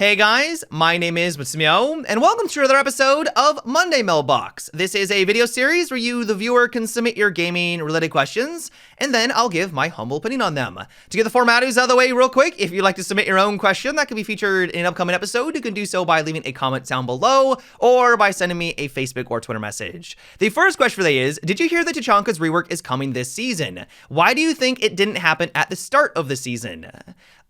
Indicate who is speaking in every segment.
Speaker 1: Hey guys, my name is Matsumo, and welcome to another episode of Monday Mailbox. This is a video series where you, the viewer, can submit your gaming-related questions, and then I'll give my humble opinion on them. To get the formalities out of the way real quick, if you'd like to submit your own question that could be featured in an upcoming episode, you can do so by leaving a comment down below, or by sending me a Facebook or Twitter message. The first question for today is, did you hear that Tachanka's rework is coming this season? Why do you think it didn't happen at the start of the season?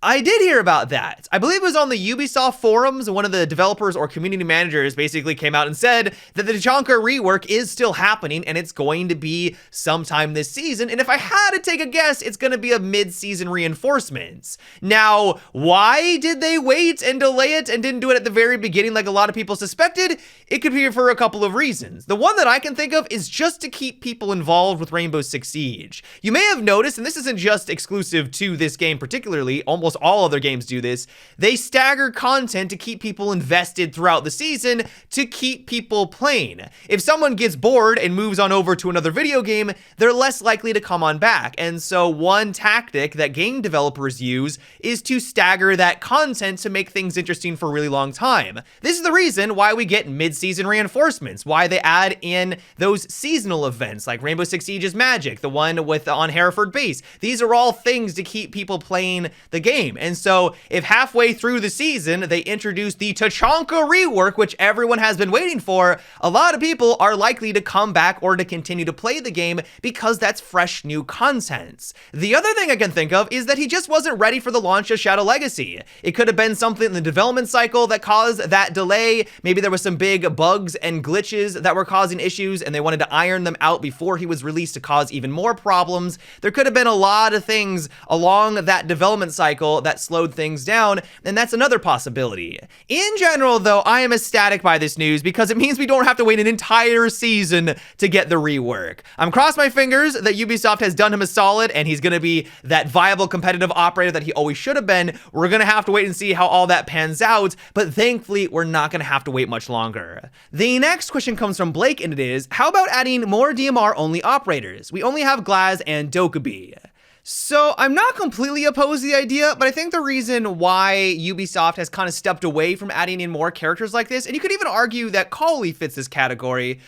Speaker 1: I did hear about that. I believe it was on the Ubisoft forums. One of the developers or community managers basically came out and said that the Tachanka rework is still happening and it's going to be sometime this season. And if I had to take a guess, it's going to be a mid-season reinforcement. Now, why did they wait and delay it and didn't do it at the very beginning like a lot of people suspected? It could be for a couple of reasons. The one that I can think of is just to keep people involved with Rainbow Six Siege. You may have noticed, and this isn't just exclusive to this game particularly, almost all other games do this, they stagger content to keep people invested throughout the season to keep people playing. If someone gets bored and moves on over to another video game, they're less likely to come on back. And so one tactic that game developers use is to stagger that content to make things interesting for a really long time. This is the reason why we get mid-season reinforcements, why they add in those seasonal events like Rainbow Six Siege's Magic, the one with on Hereford base. These are all things to keep people playing the game. And so if halfway through the season they introduce the Tachanka rework, which everyone has been waiting for, a lot of people are likely to come back or to continue to play the game because that's fresh new content. The other thing I can think of is that he just wasn't ready for the launch of Shadow Legacy. It could have been something in the development cycle that caused that delay. Maybe there was some big bugs and glitches that were causing issues and they wanted to iron them out before he was released to cause even more problems. There could have been a lot of things along that development cycle that slowed things down, and that's another possibility. In general, though, I am ecstatic by this news because it means we don't have to wait an entire season to get the rework. I'm crossing my fingers that Ubisoft has done him a solid and he's going to be that viable competitive operator that he always should have been. We're going to have to wait and see how all that pans out, but thankfully, we're not going to have to wait much longer. The next question comes from Blake, and it is, how about adding more DMR-only operators? We only have Glaz and Dokubi. So I'm not completely opposed to the idea, but I think the reason why Ubisoft has kind of stepped away from adding in more characters like this, and you could even argue that Kali fits this category,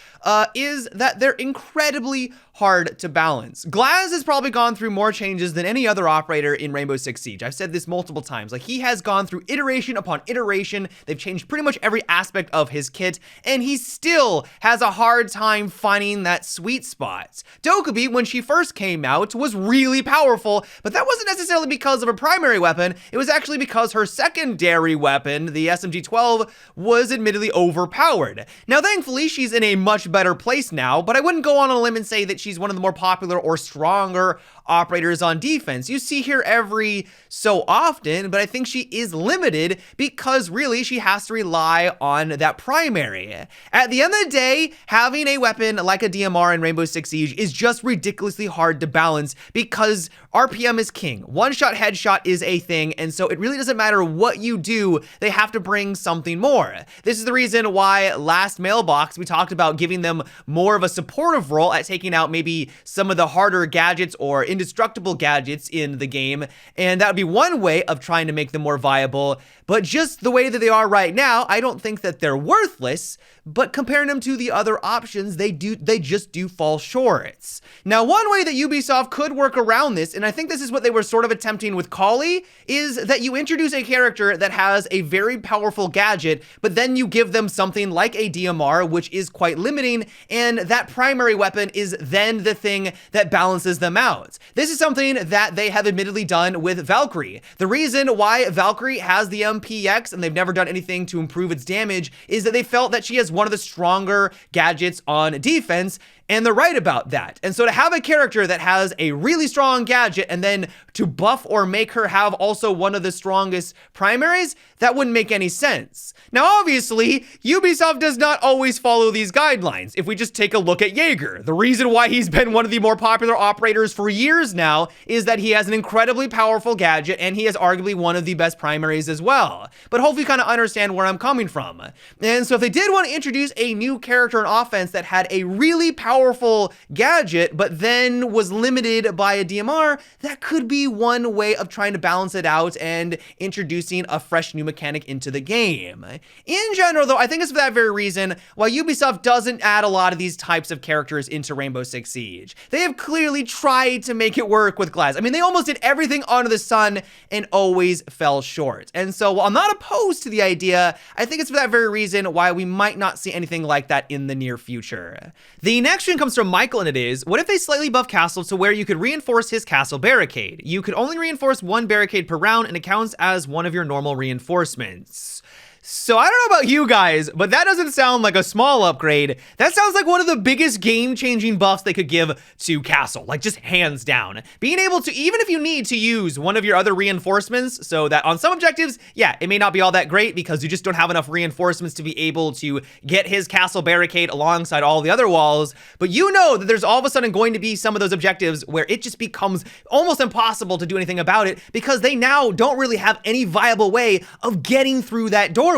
Speaker 1: is that they're incredibly hard to balance. Glaz has probably gone through more changes than any other operator in Rainbow Six Siege. I've said this multiple times. Like, he has gone through iteration upon iteration. They've changed pretty much every aspect of his kit, and he still has a hard time finding that sweet spot. Dokubi, when she first came out, was really powerful, but that wasn't necessarily because of her primary weapon. It was actually because her secondary weapon, the SMG-12, was admittedly overpowered. Now, thankfully, she's in a much better place now, but I wouldn't go on a limb and say that she's one of the more popular or stronger operators on defense. You see her every so often, but I think she is limited because really she has to rely on that primary. At the end of the day, having a weapon like a DMR in Rainbow Six Siege is just ridiculously hard to balance because RPM is king. One-shot headshot is a thing, and so it really doesn't matter what you do, they have to bring something more. This is the reason why last Mailbox we talked about giving them more of a supportive role at taking out maybe some of the harder gadgets or indestructible gadgets in the game, and that would be one way of trying to make them more viable. But just the way that they are right now, I don't think that they're worthless, but comparing them to the other options, they just do fall short. Now, one way that Ubisoft could work around this, and I think this is what they were sort of attempting with Kali, is that you introduce a character that has a very powerful gadget, but then you give them something like a DMR, which is quite limiting, and that primary weapon is then the thing that balances them out. This is something that they have admittedly done with Valkyrie. The reason why Valkyrie has the MPX and they've never done anything to improve its damage is that they felt that she has one of the stronger gadgets on defense, and they're right about that. And so to have a character that has a really strong gadget and then to buff or make her have also one of the strongest primaries, that wouldn't make any sense. Now, obviously, Ubisoft does not always follow these guidelines. If we just take a look at Jaeger, the reason why he's been one of the more popular operators for years now is that he has an incredibly powerful gadget and he has arguably one of the best primaries as well. But hopefully you kind of understand where I'm coming from. And so if they did want to introduce a new character in offense that had a really powerful powerful gadget, but then was limited by a DMR, that could be one way of trying to balance it out and introducing a fresh new mechanic into the game. In general, though, I think it's for that very reason why Ubisoft doesn't add a lot of these types of characters into Rainbow Six Siege. They have clearly tried to make it work with Glass. I mean, they almost did everything under the sun and always fell short. And so while I'm not opposed to the idea, I think it's for that very reason why we might not see anything like that in the near future. The next one comes from Michael, and it is, what if they slightly buff Castle to where you could reinforce his castle barricade? You could only reinforce one barricade per round and it counts as one of your normal reinforcements. So I don't know about you guys, but that doesn't sound like a small upgrade. That sounds like one of the biggest game-changing buffs they could give to Castle, like just hands down. Being able to, even if you need to use one of your other reinforcements, so that on some objectives, yeah, it may not be all that great because you just don't have enough reinforcements to be able to get his castle barricade alongside all the other walls, but you know that there's all of a sudden going to be some of those objectives where it just becomes almost impossible to do anything about it because they now don't really have any viable way of getting through that doorway.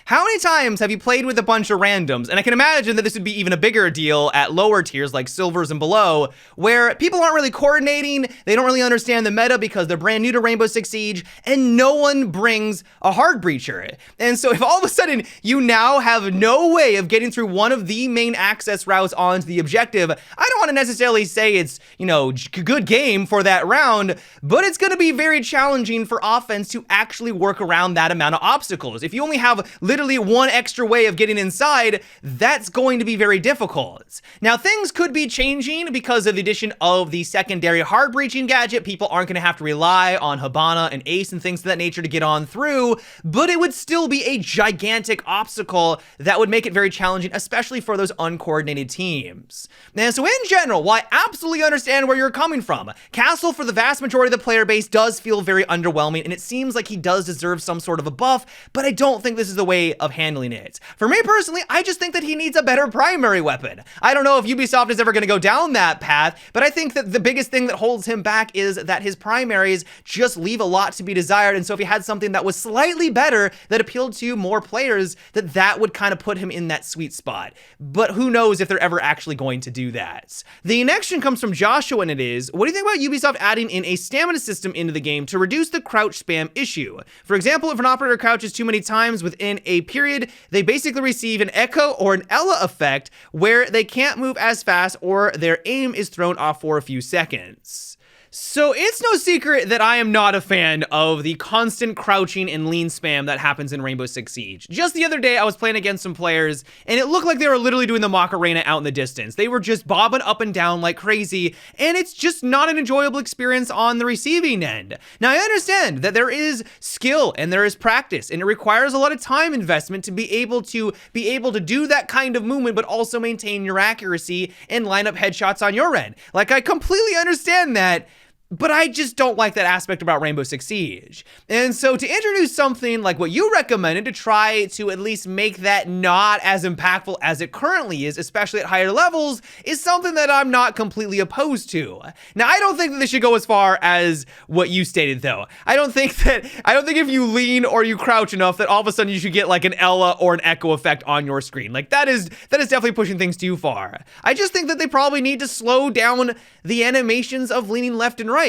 Speaker 1: How many times have you played with a bunch of randoms? And I can imagine that this would be even a bigger deal at lower tiers like silvers and below, where people aren't really coordinating, they don't really understand the meta because they're brand new to Rainbow Six Siege, and no one brings a hard breacher. And so if all of a sudden you now have no way of getting through one of the main access routes onto the objective, I don't want to necessarily say it's, you know, good game for that round, but it's going to be very challenging for offense to actually work around that amount of obstacles. If you only have literally one extra way of getting inside, that's going to be very difficult. Now, things could be changing because of the addition of the secondary hard breaching gadget. People aren't going to have to rely on Hibana and Ace and things of that nature to get on through, but it would still be a gigantic obstacle that would make it very challenging, especially for those uncoordinated teams. And so in general, while I absolutely understand where you're coming from, Castle for the vast majority of the player base does feel very underwhelming, and it seems like he does deserve some sort of a buff, but I don't think this is the way of handling it. For me personally, I just think that he needs a better primary weapon. I don't know if Ubisoft is ever going to go down that path, but I think that the biggest thing that holds him back is that his primaries just leave a lot to be desired, and so if he had something that was slightly better that appealed to more players, that would kind of put him in that sweet spot. But who knows if they're ever actually going to do that. The next one comes from Joshua, and it is, what do you think about Ubisoft adding in a stamina system into the game to reduce the crouch spam issue? For example, if an operator crouches too many times within a period, they basically receive an echo or an Ella effect where they can't move as fast or their aim is thrown off for a few seconds. So it's no secret that I am not a fan of the constant crouching and lean spam that happens in Rainbow Six Siege. Just the other day, I was playing against some players, and it looked like they were literally doing the Macarena out in the distance. They were just bobbing up and down like crazy, and it's just not an enjoyable experience on the receiving end. Now, I understand that there is skill and there is practice, and it requires a lot of time investment to be able to do that kind of movement, but also maintain your accuracy and line up headshots on your end. Like, I completely understand that, but I just don't like that aspect about Rainbow Six Siege. And so to introduce something like what you recommended to try to at least make that not as impactful as it currently is, especially at higher levels, is something that I'm not completely opposed to. Now, I don't think that this should go as far as what you stated, though. I don't think if you lean or you crouch enough that all of a sudden you should get like an Ella or an echo effect on your screen. Like that is definitely pushing things too far. I just think that they probably need to slow down the animations of leaning left and right.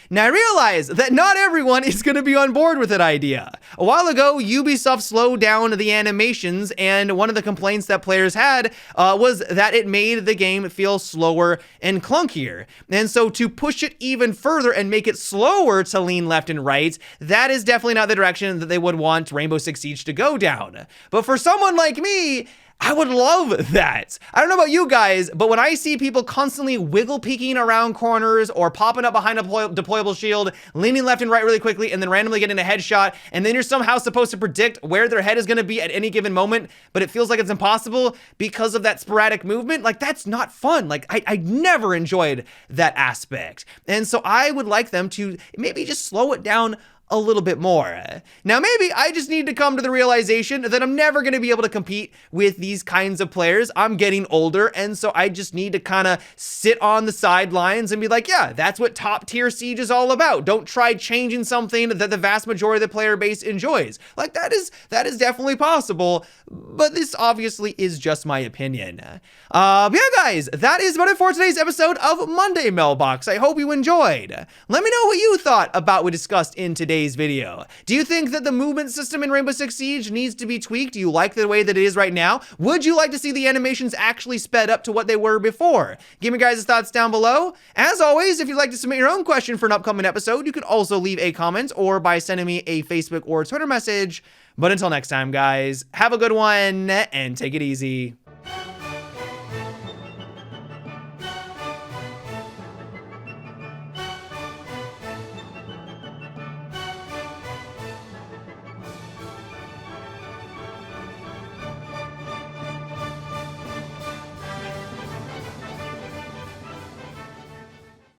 Speaker 1: Now, I realize that not everyone is going to be on board with that idea. A while ago, Ubisoft slowed down the animations, and one of the complaints that players had was that it made the game feel slower and clunkier. And so to push it even further and make it slower to lean left and right, that is definitely not the direction that they would want Rainbow Six Siege to go down. But for someone like me, I would love that. I don't know about you guys, but when I see people constantly wiggle peeking around corners or popping up behind a deployable shield, leaning left and right really quickly, and then randomly getting a headshot, and then you're somehow supposed to predict where their head is going to be at any given moment, but it feels like it's impossible because of that sporadic movement, like that's not fun. Like I never enjoyed that aspect. And so I would like them to maybe just slow it down a little bit more. Now, maybe I just need to come to the realization that I'm never going to be able to compete with these kinds of players. I'm getting older, and so I just need to kind of sit on the sidelines and be like, yeah, that's what top tier Siege is all about. Don't try changing something that the vast majority of the player base enjoys. Like, that is definitely possible, but this obviously is just my opinion. Yeah, guys, that is about it for today's episode of Monday Mailbox. I hope you enjoyed. Let me know what you thought about what we discussed in today's video. Do you think that the movement system in Rainbow Six Siege needs to be tweaked? Do you like the way that it is right now? Would you like to see the animations actually sped up to what they were before? Give me guys' thoughts down below. As always, if you'd like to submit your own question for an upcoming episode, you could also leave a comment or by sending me a Facebook or Twitter message. But until next time, guys, have a good one and take it easy.